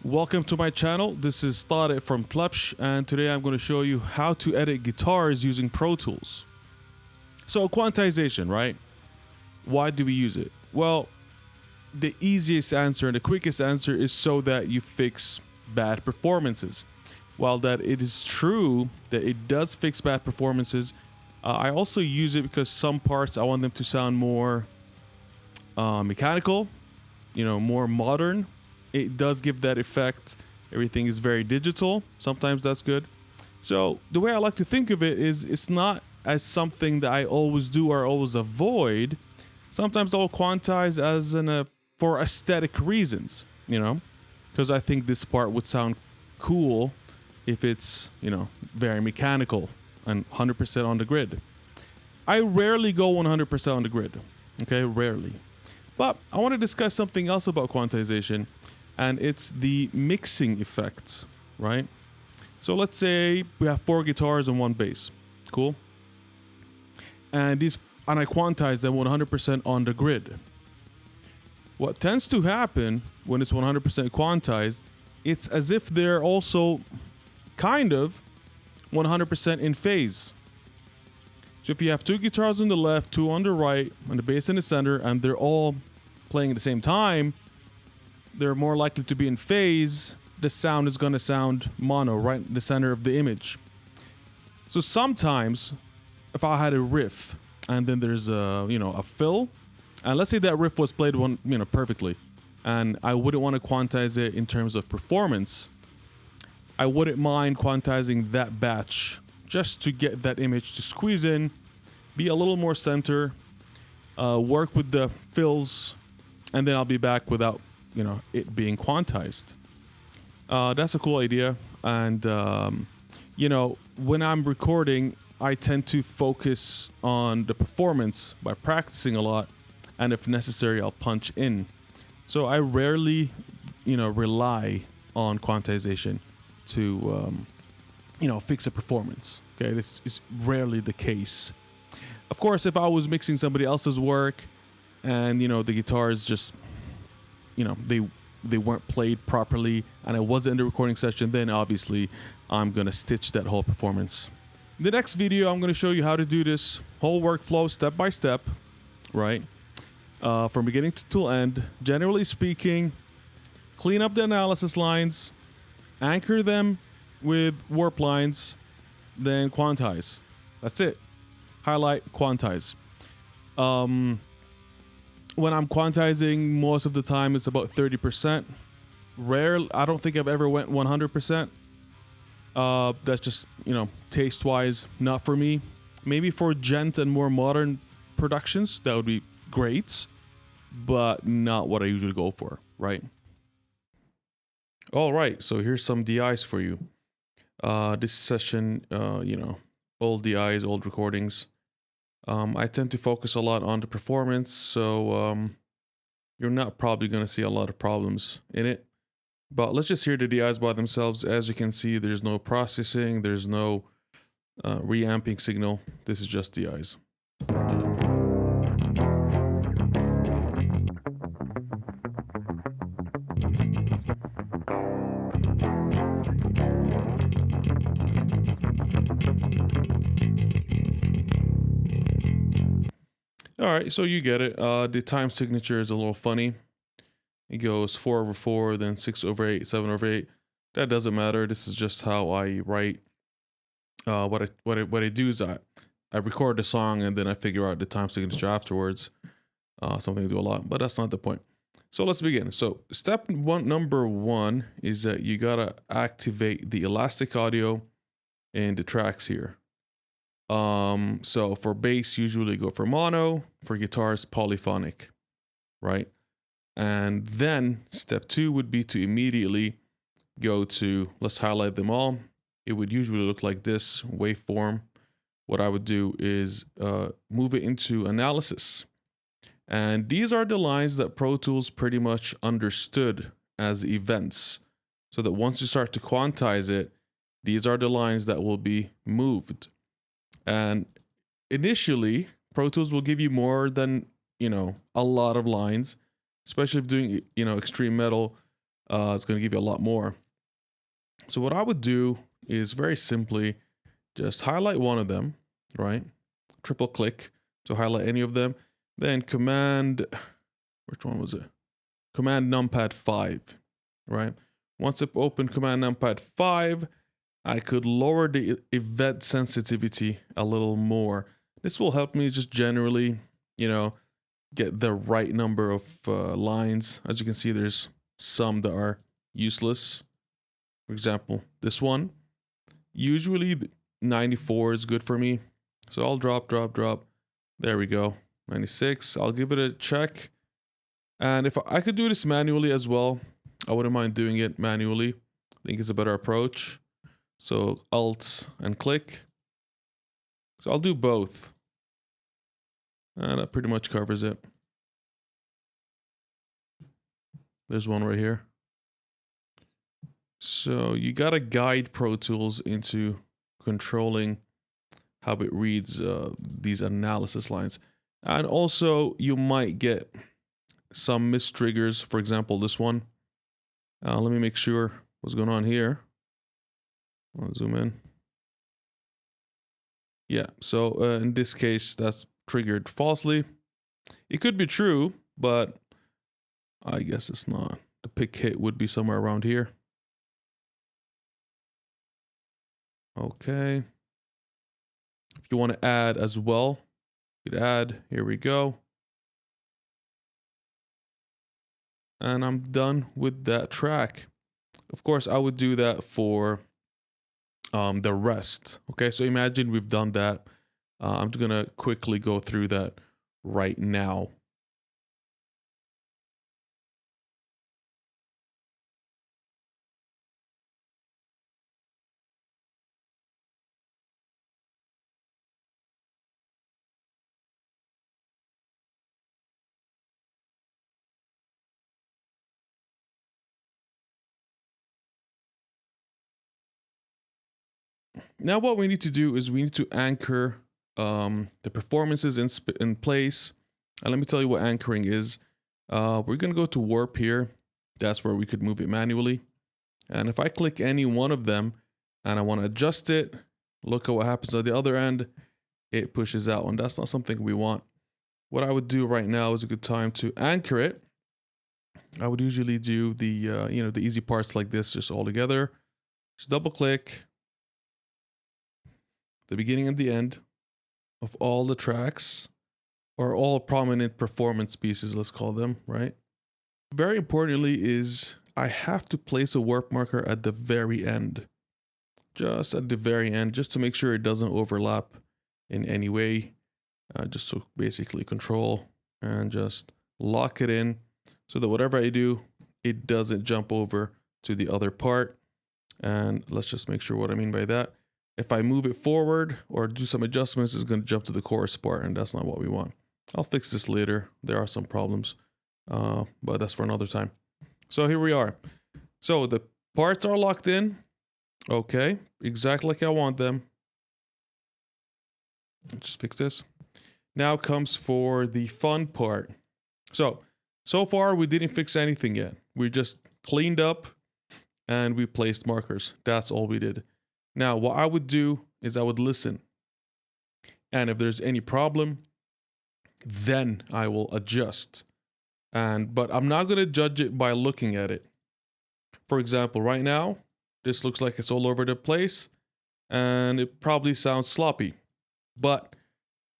Welcome to my channel. This is Tariq from Tlepsh, and today I'm going to show you how to edit guitars using Pro Tools. So quantization, right? Why do we use it? Well, the easiest answer and the quickest answer is so that you fix bad performances. While that it is true that it does fix bad performances, I also use it because some parts I want them to sound more mechanical, more modern. It does give that effect. Everything is very digital. Sometimes that's good. So the way I like to think of it is it's not as something that I always do or always avoid. Sometimes I'll quantize as for aesthetic reasons, because I think this part would sound cool if it's, very mechanical and 100% on the grid. I rarely go 100% on the grid. Okay, rarely. But I want to discuss something else about quantization, and it's the mixing effects, right? So let's say we have 4 guitars and 1 bass. Cool. And I quantize them 100% on the grid. What tends to happen when it's 100% quantized, it's as if they're also kind of 100% in phase. So if you have 2 guitars on the left, 2 on the right, and the bass in the center, and they're all playing at the same time, they're more likely to be in phase. The sound is going to sound mono, right in the center of the image. So sometimes, if I had a riff, and then there's a fill, and let's say that riff was played perfectly, and I wouldn't want to quantize it in terms of performance, I wouldn't mind quantizing that batch just to get that image to squeeze in, be a little more center, work with the fills, and then I'll be back without it being quantized. That's a cool idea. And, when I'm recording, I tend to focus on the performance by practicing a lot. And if necessary, I'll punch in. So I rarely, rely on quantization to, fix a performance. Okay, this is rarely the case. Of course, if I was mixing somebody else's work and, the guitars just they weren't played properly and I wasn't in the recording session, then obviously I'm gonna stitch that whole performance. In the next video, I'm gonna show you how to do this whole workflow step by step, right? From beginning to end. Generally speaking, clean up the analysis lines, anchor them with warp lines, then quantize. That's it. Highlight, quantize. When I'm quantizing, most of the time it's about 30%. I don't think I've ever went 100%. That's just, taste-wise, not for me. Maybe for gent and more modern productions, that would be great, but not what I usually go for, right? All right, so here's some DIs for you. This session, old DIs, old recordings. I tend to focus a lot on the performance, so you're not probably going to see a lot of problems in it. But let's just hear the DIs by themselves. As you can see, there's no processing, there's no reamping signal. This is just DIs. All right, so you get it. The time signature is a little funny. It goes 4/4, then 6/8, 7/8. That doesn't matter. This is just how I write. What I do is I record the song and then I figure out the time signature afterwards. Something I do a lot, but that's not the point. So let's begin. So number one is that you gotta activate the elastic audio in the tracks here. So for bass, usually go for mono, for guitars, polyphonic, right? And then step 2 would be to immediately go to, let's highlight them all. It would usually look like this waveform. What I would do is move it into analysis. And these are the lines that Pro Tools pretty much understood as events. So that once you start to quantize it, these are the lines that will be moved. And initially, Pro Tools will give you more than, a lot of lines, especially if doing, extreme metal. it's going to give you a lot more. So what I would do is very simply just highlight one of them, right? Triple click to highlight any of them. Then command, which one was it? Command numpad 5, right? Once I open command numpad 5, I could lower the event sensitivity a little more. This will help me just generally, get the right number of lines. As you can see, there's some that are useless. For example, this one. Usually 94 is good for me. So I'll drop. There we go. 96. I'll give it a check. And if I could do this manually as well, I wouldn't mind doing it manually. I think it's a better approach. So Alt and click. So I'll do both. And that pretty much covers it. There's one right here. So you gotta guide Pro Tools into controlling how it reads these analysis lines. And also you might get some mistriggers. For example, this one. Let me make sure what's going on here. I'll zoom in. Yeah, so in this case, that's triggered falsely. It could be true, but I guess it's not. The pick hit would be somewhere around here. Okay. If you want to add as well, you could add. Here we go. And I'm done with that track. Of course, I would do that for the rest. Okay, so imagine we've done that. I'm just gonna quickly go through that right now. Now what we need to do is we need to anchor the performances in place. And let me tell you what anchoring is. We're going to go to warp here. That's where we could move it manually. And if I click any one of them and I want to adjust it, look at what happens at the other end. It pushes out, and that's not something we want. What I would do right now is a good time to anchor it. I would usually do the the easy parts like this just all together. Just double click the beginning and the end of all the tracks, or all prominent performance pieces, let's call them, right? Very importantly is I have to place a warp marker at the very end. Just at the very end, just to make sure it doesn't overlap in any way. Just to basically control and just lock it in so that whatever I do, it doesn't jump over to the other part. And let's just make sure what I mean by that. If I move it forward or do some adjustments, it's going to jump to the chorus part, and that's not what we want. I'll fix this later. There are some problems, but that's for another time. So here we are. So the parts are locked in. Okay, exactly like I want them. Just fix this. Now comes for the fun part. So far we didn't fix anything yet. We just cleaned up and we placed markers. That's all we did. Now, what I would do is I would listen. And if there's any problem, then I will adjust. But I'm not going to judge it by looking at it. For example, right now, this looks like it's all over the place and it probably sounds sloppy. But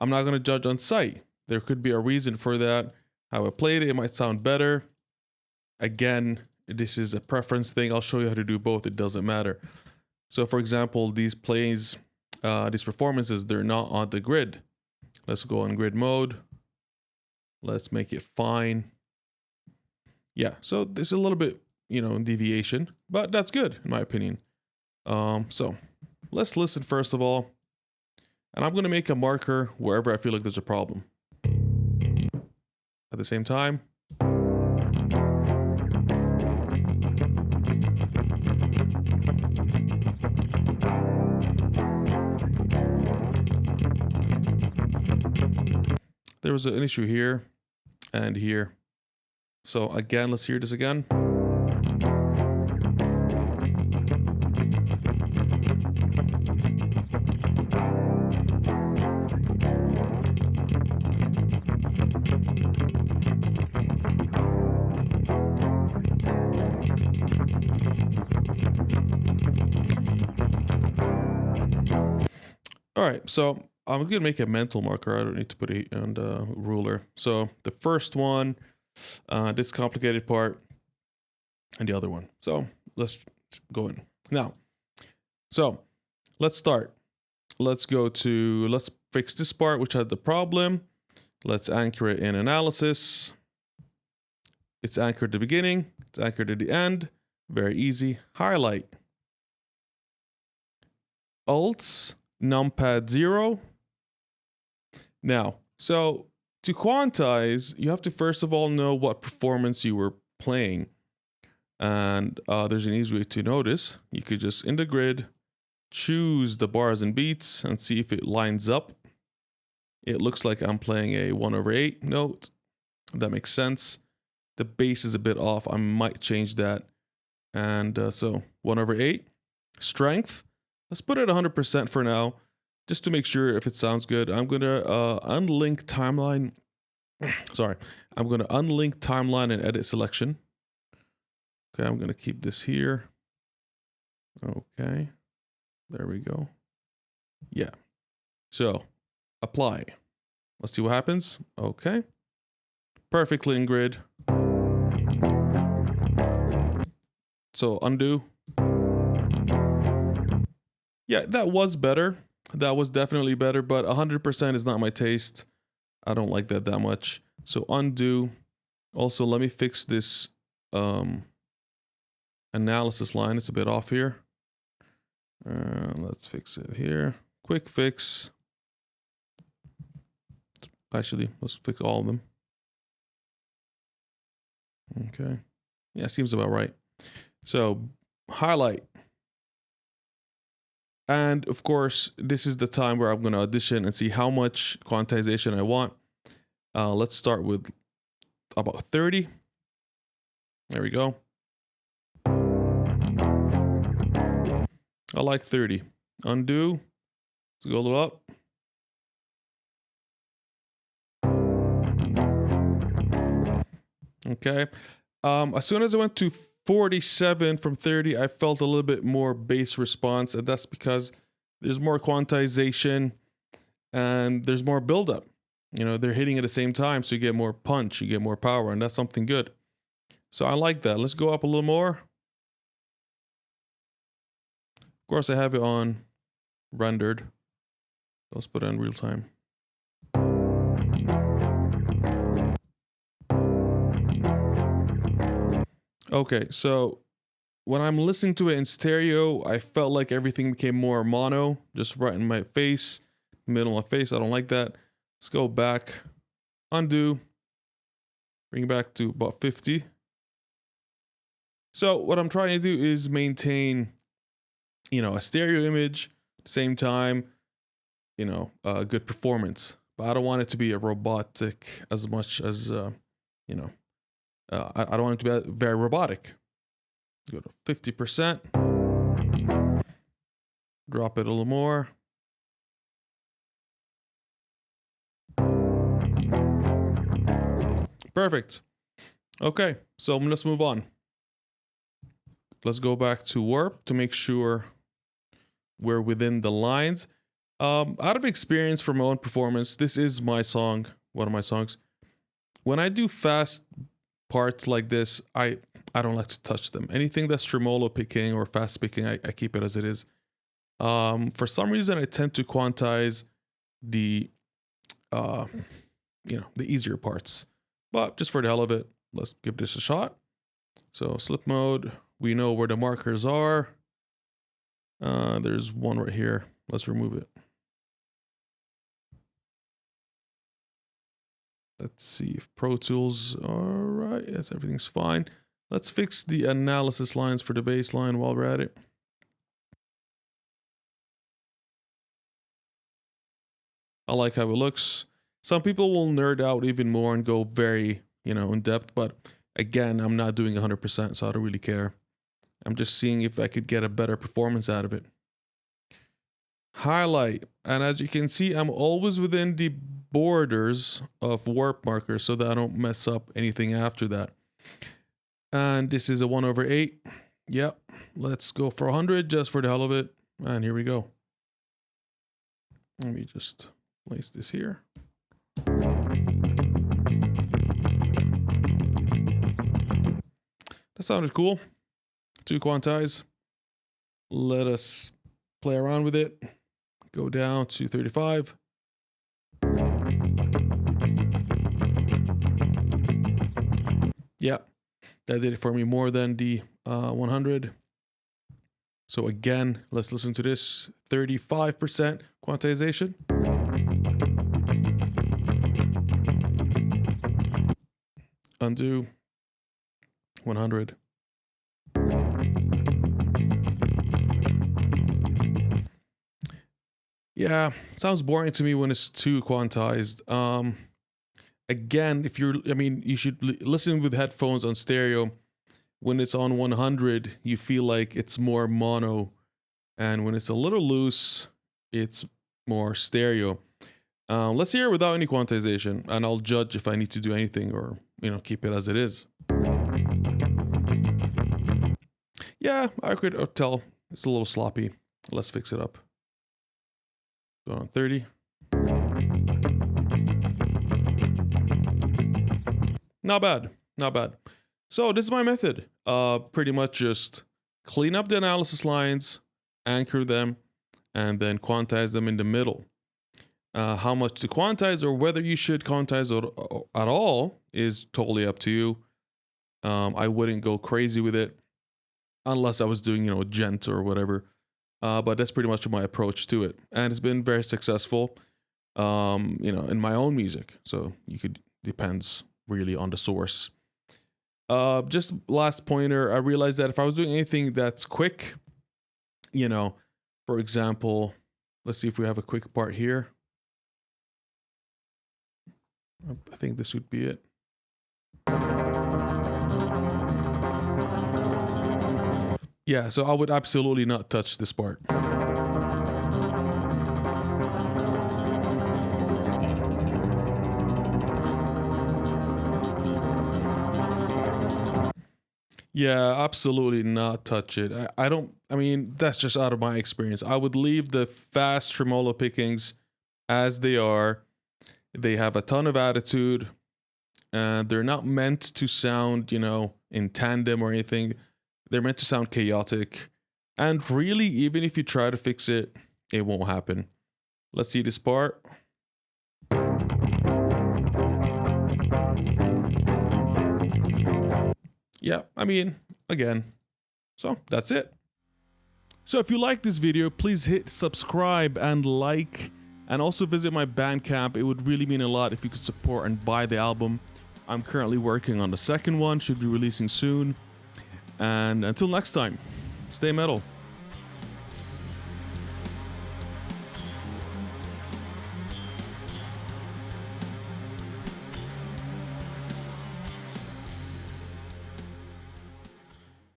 I'm not going to judge on sight. There could be a reason for that. How I played it might sound better. Again, this is a preference thing. I'll show you how to do both. It doesn't matter. So for example, these performances, they're not on the grid. Let's go on grid mode. Let's make it fine. Yeah, so there's a little bit, deviation, but that's good in my opinion. So let's listen first of all. And I'm going to make a marker wherever I feel like there's a problem. At the same time, there was an issue here and here. So again, let's hear this again. All right, so I'm gonna make a mental marker. I don't need to put it on the ruler. So the first one, this complicated part, and the other one. So let's go in now. So let's start. Let's fix this part which has the problem. Let's anchor it in analysis. It's anchored at the beginning. It's anchored at the end. Very easy. Highlight. Alt, numpad 0. Now, so to quantize, you have to first of all know what performance you were playing. And there's an easy way to notice. You could just, in the grid, choose the bars and beats and see if it lines up. It looks like I'm playing a 1/8 note. That makes sense. The bass is a bit off. I might change that. And so 1/8. Strength. Let's put it 100% for now, just to make sure if it sounds good. I'm going to unlink timeline. Sorry. I'm going to unlink timeline and edit selection. Okay, I'm going to keep this here. Okay. There we go. Yeah. So, apply. Let's see what happens. Okay. Perfectly in grid. So, undo. Yeah, that was better. That was definitely better, but 100% is not my taste. I don't like that much. So, undo. Also, let me fix this analysis line. It's a bit off here. Let's fix it here. Quick fix. Actually, let's fix all of them. Okay. Yeah, seems about right. So, highlight. And of course, this is the time where I'm going to audition and see how much quantization I want. Let's start with about 30. There we go. I like 30. Undo. Let's go a little up. Okay. As soon as I went to 47 from 30, I felt a little bit more bass response, and that's because there's more quantization and there's more buildup. You know, they're hitting at the same time, so you get more punch, you get more power, and that's something good. So I like that. Let's go up a little more. Of course, I have it on rendered. Let's put it in real time. Okay, so when I'm listening to it in stereo, I felt like everything became more mono, just right in my face, middle of my face. I don't like that. Let's go back, undo, bring it back to about 50. So what I'm trying to do is maintain, you know, a stereo image, same time, you know, good performance. But I don't want it to be a robotic as much as, you know, I don't want it to be very robotic. Go to 50%. Drop it a little more. Perfect. Okay, so let's move on. Let's go back to warp to make sure we're within the lines. Out of experience from my own performance, this is my song, one of my songs. When I do fast parts like this, I don't like to touch them. Anything that's tremolo picking or fast picking, I keep it as it is. For some reason, I tend to quantize the, you know, the easier parts. But just for the hell of it, let's give this a shot. So slip mode, we know where the markers are. There's one right here. Let's remove it. Let's see if Pro Tools, all right, yes, everything's fine. Let's fix the analysis lines for the bass line while we're at it. I like how it looks. Some people will nerd out even more and go very, you know, in depth, but again, I'm not doing 100%, so I don't really care. I'm just seeing if I could get a better performance out of it. Highlight, and as you can see, I'm always within the borders of warp markers so that I don't mess up anything after that. And this is a 1/8. Yep, let's go for 100 just for the hell of it. And here we go. Let me just place this here. That sounded cool. To quantize. Let us play around with it. Go down to 35. Yeah, that did it for me more than the 100. So again, let's listen to this. 35% quantization. Undo. 100. Yeah, sounds boring to me when it's too quantized. Again, if you're, I mean, you should listen with headphones on stereo. When it's on 100, you feel like it's more mono, and when it's a little loose, it's more stereo. Let's hear it without any quantization, and I'll judge if I need to do anything or, you know, keep it as it is. Yeah, I could tell it's a little sloppy. Let's fix it up. Go on 30. Not bad, not bad. So this is my method. Pretty much just clean up the analysis lines, anchor them, and then quantize them in the middle. How much to quantize or whether you should quantize at all is totally up to you. I wouldn't go crazy with it unless I was doing, you know, gent or whatever. But that's pretty much my approach to it. And it's been very successful, you know, in my own music. So depends really on the source. Just last pointer, I realized that if I was doing anything that's quick, you know, for example, let's see if we have a quick part here. I think this would be it. Yeah, so I would absolutely not touch this part. Yeah, absolutely not touch it. I mean, that's just out of my experience. I would leave the fast tremolo pickings as they are. They have a ton of attitude, and they're not meant to sound, you know, in tandem or anything. They're meant to sound chaotic. And really, even if you try to fix it, it won't happen. Let's see this part. Yeah, I mean, again, so that's it. So if you like this video, please hit subscribe and like, and also visit my Bandcamp. It would really mean a lot if you could support and buy the album. I'm currently working on the second one, should be releasing soon. And until next time, stay metal.